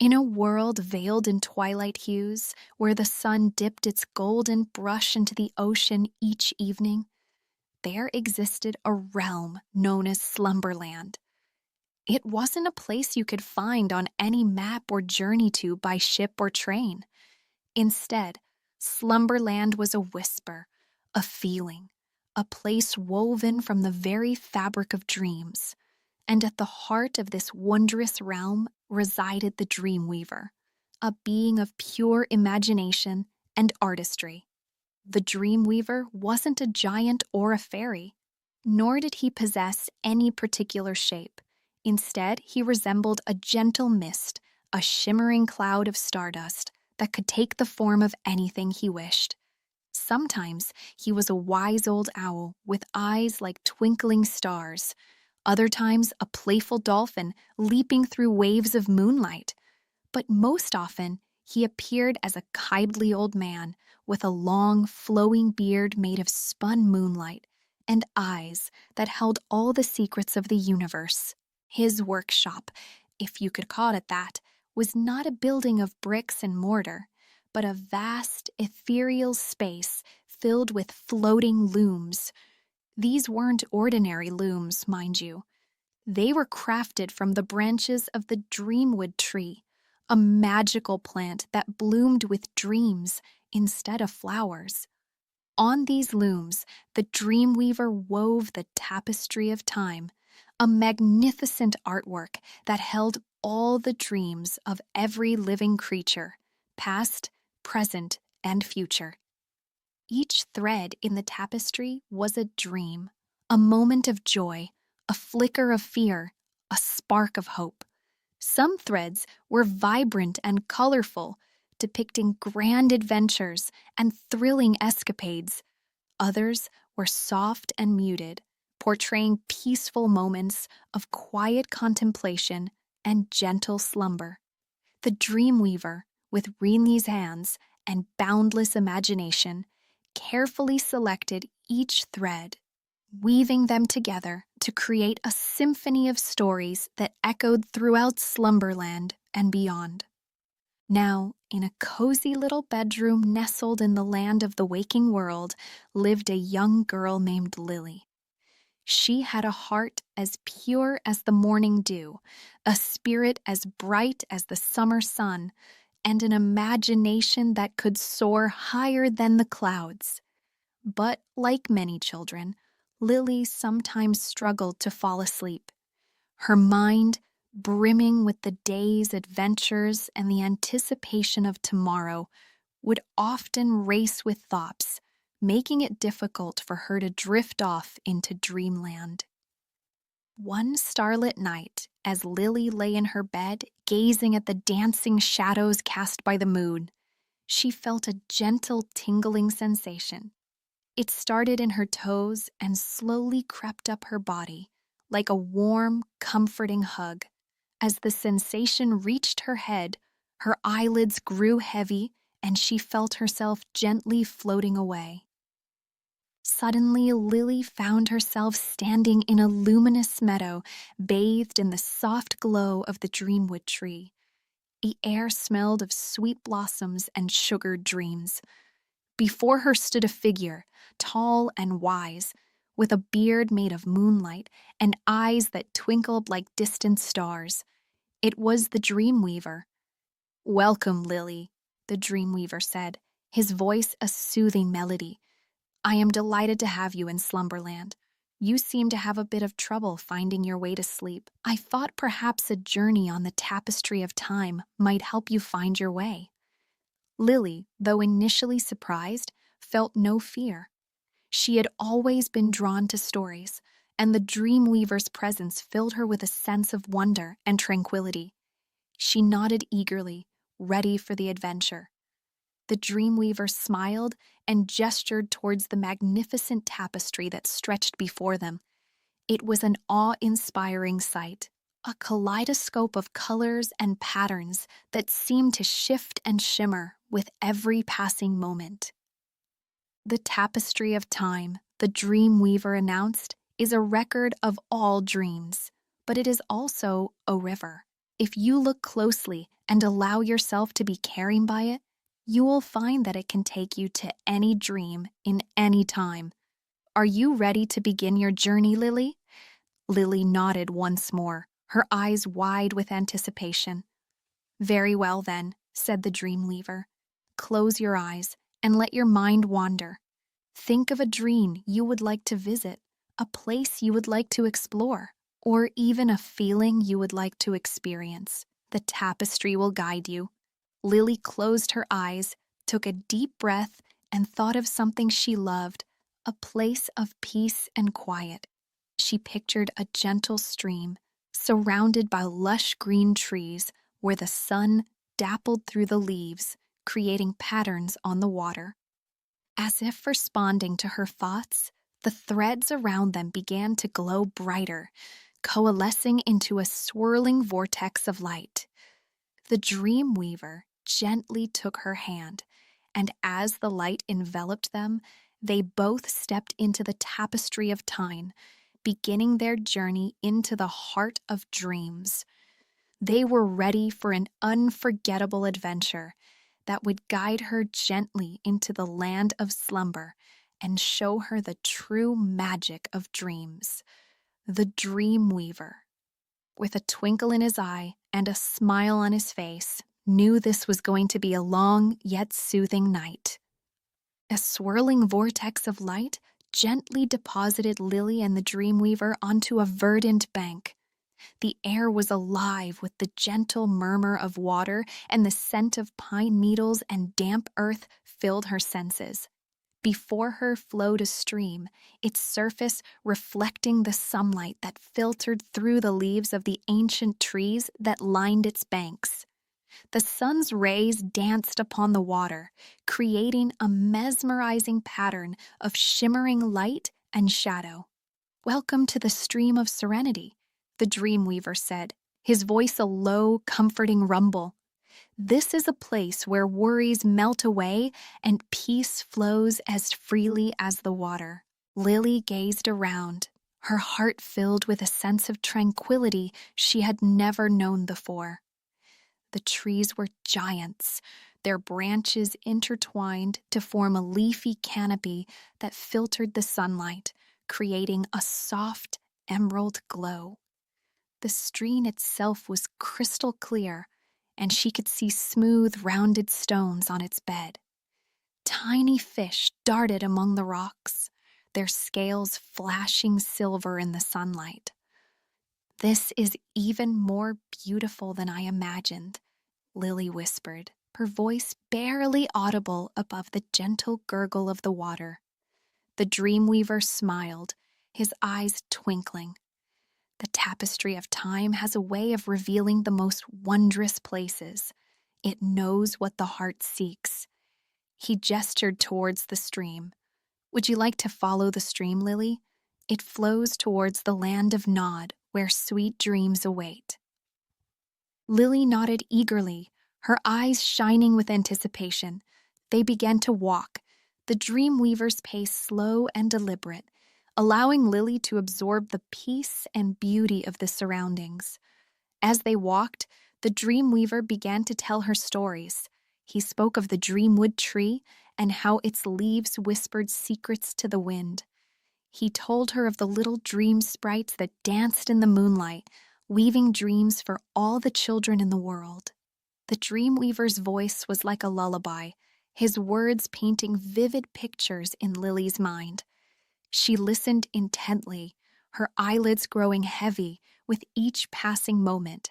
In a world veiled in twilight hues, where the sun dipped its golden brush into the ocean each evening, there existed a realm known as Slumberland. It wasn't a place you could find on any map or journey to by ship or train. Instead, Slumberland was a whisper, a feeling, a place woven from the very fabric of dreams. And at the heart of this wondrous realm resided the Dreamweaver, a being of pure imagination and artistry. The Dreamweaver wasn't a giant or a fairy, nor did he possess any particular shape. Instead, he resembled a gentle mist, a shimmering cloud of stardust that could take the form of anything he wished. Sometimes he was a wise old owl with eyes like twinkling stars. Other times, a playful dolphin leaping through waves of moonlight. But most often, he appeared as a kindly old man with a long, flowing beard made of spun moonlight and eyes that held all the secrets of the universe. His workshop, if you could call it that, was not a building of bricks and mortar, but a vast, ethereal space filled with floating looms. These weren't ordinary looms, mind you. They were crafted from the branches of the dreamwood tree, a magical plant that bloomed with dreams instead of flowers. On these looms, the Dreamweaver wove the Tapestry of Time, a magnificent artwork that held all the dreams of every living creature, past, present, and future. Each thread in the tapestry was a dream, a moment of joy, a flicker of fear, a spark of hope. Some threads were vibrant and colorful, depicting grand adventures and thrilling escapades. Others were soft and muted, portraying peaceful moments of quiet contemplation and gentle slumber. The Dreamweaver, with Reenley's hands and boundless imagination, carefully selected each thread, weaving them together to create a symphony of stories that echoed throughout Slumberland and beyond. Now, in a cozy little bedroom nestled in the land of the waking world, lived a young girl named Lily. She had a heart as pure as the morning dew, a spirit as bright as the summer sun, and an imagination that could soar higher than the clouds. But like many children, Lily sometimes struggled to fall asleep. Her mind, brimming with the day's adventures and the anticipation of tomorrow, would often race with thoughts, making it difficult for her to drift off into dreamland. One starlit night, as Lily lay in her bed, gazing at the dancing shadows cast by the moon, she felt a gentle tingling sensation. It started in her toes and slowly crept up her body, like a warm, comforting hug. As the sensation reached her head, her eyelids grew heavy and she felt herself gently floating away. Suddenly, Lily found herself standing in a luminous meadow, bathed in the soft glow of the dreamwood tree. The air smelled of sweet blossoms and sugared dreams. Before her stood a figure, tall and wise, with a beard made of moonlight and eyes that twinkled like distant stars. It was the Dreamweaver. "Welcome, Lily," the Dreamweaver said, his voice a soothing melody. "I am delighted to have you in Slumberland. You seem to have a bit of trouble finding your way to sleep. I thought perhaps a journey on the Tapestry of Time might help you find your way." Lily, though initially surprised, felt no fear. She had always been drawn to stories, and the Dreamweaver's presence filled her with a sense of wonder and tranquility. She nodded eagerly, ready for the adventure. The Dreamweaver smiled and gestured towards the magnificent tapestry that stretched before them. It was an awe-inspiring sight, a kaleidoscope of colors and patterns that seemed to shift and shimmer with every passing moment. "The Tapestry of Time," the Dreamweaver announced, "is a record of all dreams, but it is also a river. If you look closely and allow yourself to be carried by it, you will find that it can take you to any dream in any time. Are you ready to begin your journey, Lily? Lily nodded once more, her eyes wide with anticipation. Very well, then, said the Dreamweaver. Close your eyes and let your mind wander. Think of a dream you would like to visit, a place you would like to explore, or even a feeling you would like to experience. The tapestry will guide you. Lily closed her eyes, took a deep breath, and thought of something she loved, a place of peace and quiet. She pictured a gentle stream, surrounded by lush green trees, where the sun dappled through the leaves, creating patterns on the water. As if responding to her thoughts, the threads around them began to glow brighter, coalescing into a swirling vortex of light. The Dreamweaver gently took her hand, and as the light enveloped them, they both stepped into the Tapestry of Time, beginning their journey into the heart of dreams. They were ready for an unforgettable adventure that would guide her gently into the land of slumber and show her the true magic of dreams. The Dreamweaver, with a twinkle in his eye and a smile on his face, knew this was going to be a long yet soothing night. A swirling vortex of light gently deposited Lily and the Dreamweaver onto a verdant bank. The air was alive with the gentle murmur of water, and the scent of pine needles and damp earth filled her senses. Before her flowed a stream, its surface reflecting the sunlight that filtered through the leaves of the ancient trees that lined its banks. The sun's rays danced upon the water, creating a mesmerizing pattern of shimmering light and shadow. "Welcome to the stream of serenity," the Dreamweaver said, his voice a low, comforting rumble. "This is a place where worries melt away and peace flows as freely as the water." Lily gazed around, her heart filled with a sense of tranquility she had never known before. The trees were giants, their branches intertwined to form a leafy canopy that filtered the sunlight, creating a soft emerald glow. The stream itself was crystal clear, and she could see smooth, rounded stones on its bed. Tiny fish darted among the rocks, their scales flashing silver in the sunlight. "This is even more beautiful than I imagined," Lily whispered, her voice barely audible above the gentle gurgle of the water. The Dreamweaver smiled, his eyes twinkling. The Tapestry of Time has a way of revealing the most wondrous places. It knows what the heart seeks. He gestured towards the stream. "Would you like to follow the stream, Lily? It flows towards the land of Nod, where sweet dreams await." Lily nodded eagerly, her eyes shining with anticipation. They began to walk, the Dreamweaver's pace slow and deliberate, allowing Lily to absorb the peace and beauty of the surroundings. As they walked, the Dreamweaver began to tell her stories. He spoke of the Dreamwood tree and how its leaves whispered secrets to the wind. He told her of the little dream sprites that danced in the moonlight, weaving dreams for all the children in the world. The Dreamweaver's voice was like a lullaby, his words painting vivid pictures in Lily's mind. She listened intently, her eyelids growing heavy with each passing moment.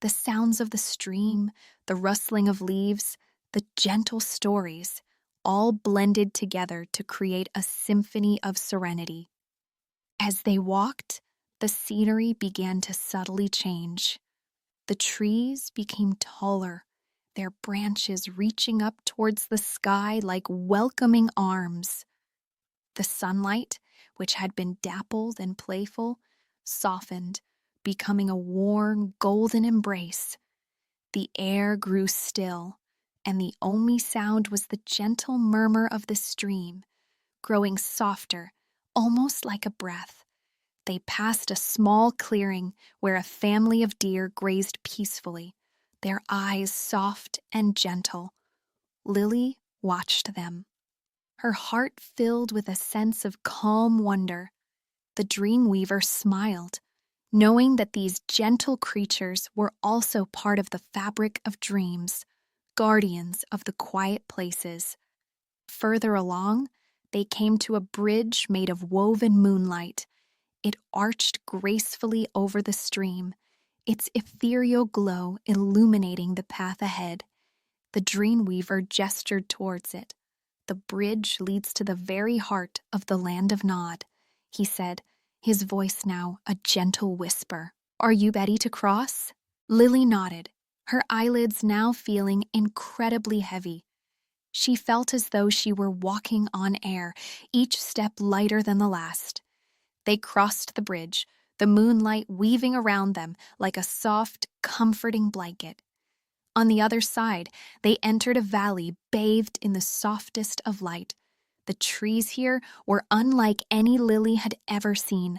The sounds of the stream, the rustling of leaves, the gentle stories, all blended together to create a symphony of serenity. As they walked, the scenery began to subtly change. The trees became taller, their branches reaching up towards the sky like welcoming arms. The sunlight, which had been dappled and playful, softened, becoming a warm, golden embrace. The air grew still, and the only sound was the gentle murmur of the stream, growing softer, almost like a breath. they passed a small clearing where a family of deer grazed peacefully, their eyes soft and gentle. Lily watched them, her heart filled with a sense of calm wonder. The Dreamweaver smiled, knowing that these gentle creatures were also part of the fabric of dreams, guardians of the quiet places. Further along, they came to a bridge made of woven moonlight. It arched gracefully over the stream, its ethereal glow illuminating the path ahead. The Dreamweaver gestured towards it. The bridge leads to the very heart of the land of Nod, he said, his voice now a gentle whisper. Are you ready to cross? Lily nodded, her eyelids now feeling incredibly heavy. She felt as though she were walking on air, each step lighter than the last. They crossed the bridge, the moonlight weaving around them like a soft, comforting blanket. On the other side, they entered a valley bathed in the softest of light. The trees here were unlike any Lily had ever seen.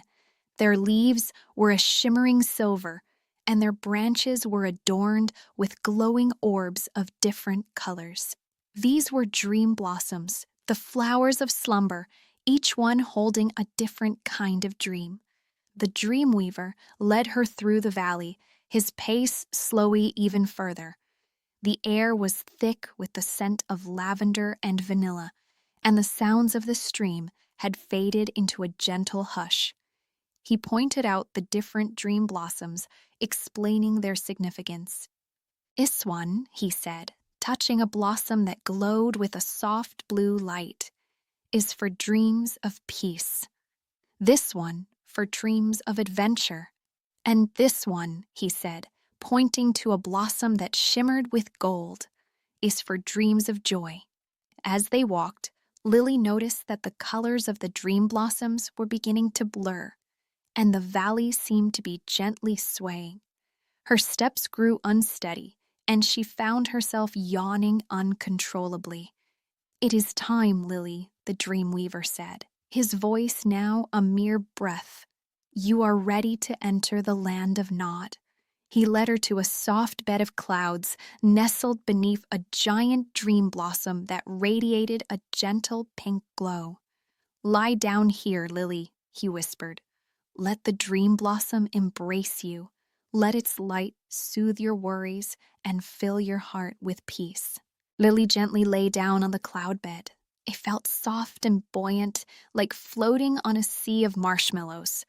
Their leaves were a shimmering silver, and their branches were adorned with glowing orbs of different colors. These were dream blossoms, the flowers of slumber, each one holding a different kind of dream. The Dreamweaver led her through the valley, his pace slowing even further. The air was thick with the scent of lavender and vanilla, and the sounds of the stream had faded into a gentle hush. He pointed out the different dream blossoms, explaining their significance. This one, he said, touching a blossom that glowed with a soft blue light, is for dreams of peace. This one for dreams of adventure. And this one, he said, pointing to a blossom that shimmered with gold, is for dreams of joy. As they walked, Lily noticed that the colors of the dream blossoms were beginning to blur, and the valley seemed to be gently swaying. Her steps grew unsteady, and she found herself yawning uncontrollably. It is time, Lily, the Dreamweaver said, his voice now a mere breath. You are ready to enter the land of Nod. He led her to a soft bed of clouds nestled beneath a giant dream blossom that radiated a gentle pink glow. Lie down here, Lily, he whispered. Let the dream blossom embrace you. Let its light soothe your worries and fill your heart with peace. Lily gently lay down on the cloud bed. It felt soft and buoyant, like floating on a sea of marshmallows.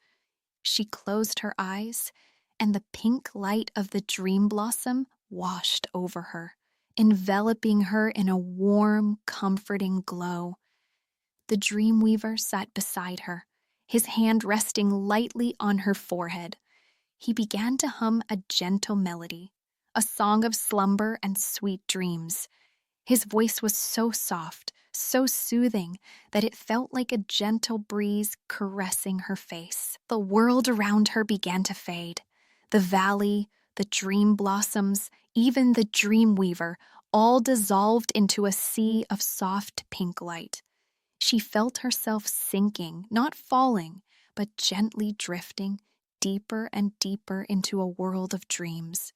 She closed her eyes, and the pink light of the dream blossom washed over her, enveloping her in a warm, comforting glow. The Dreamweaver sat beside her, his hand resting lightly on her forehead. He began to hum a gentle melody, a song of slumber and sweet dreams. His voice was so soft, so soothing, that it felt like a gentle breeze caressing her face. The world around her began to fade. The valley, the dream blossoms, even the Dreamweaver, all dissolved into a sea of soft pink light. She felt herself sinking, not falling, but gently drifting deeper and deeper into a world of dreams.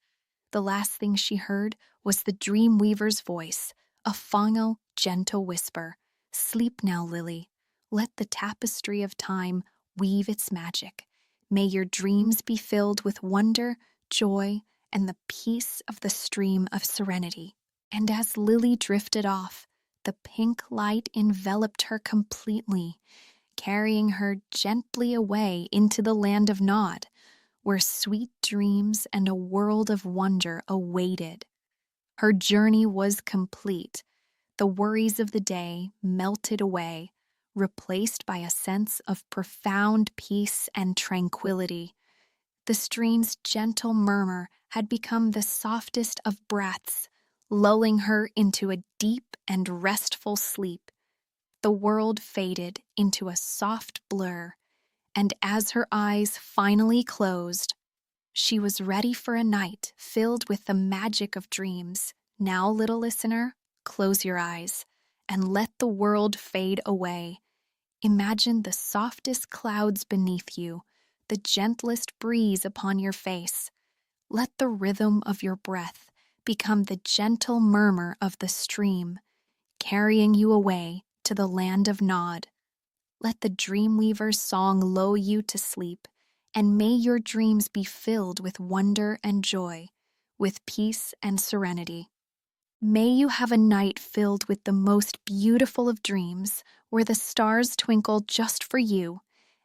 The last thing she heard was the Dreamweaver's voice, a final, gentle whisper. Sleep now, Lily. Let the tapestry of time weave its magic. May your dreams be filled with wonder, joy, and the peace of the stream of serenity. And as Lily drifted off, the pink light enveloped her completely, carrying her gently away into the land of Nod, where sweet dreams and a world of wonder awaited. Her journey was complete. The worries of the day melted away, replaced by a sense of profound peace and tranquility. The stream's gentle murmur had become the softest of breaths, lulling her into a deep and restful sleep. The world faded into a soft blur, and as her eyes finally closed, she was ready for a night filled with the magic of dreams. Now, little listener, close your eyes and let the world fade away. Imagine the softest clouds beneath you, the gentlest breeze upon your face. Let the rhythm of your breath become the gentle murmur of the stream, carrying you away to the land of Nod. Let the dreamweaver's song lull you to sleep, and may your dreams be filled with wonder and joy, with peace and serenity. May you have a night filled with the most beautiful of dreams, where the stars twinkle just for you,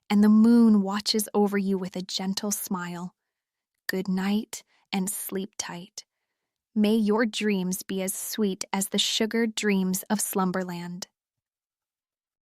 and the moon watches over you with a gentle smile. Good night and sleep tight. May your dreams be as sweet as the sugared dreams of Slumberland.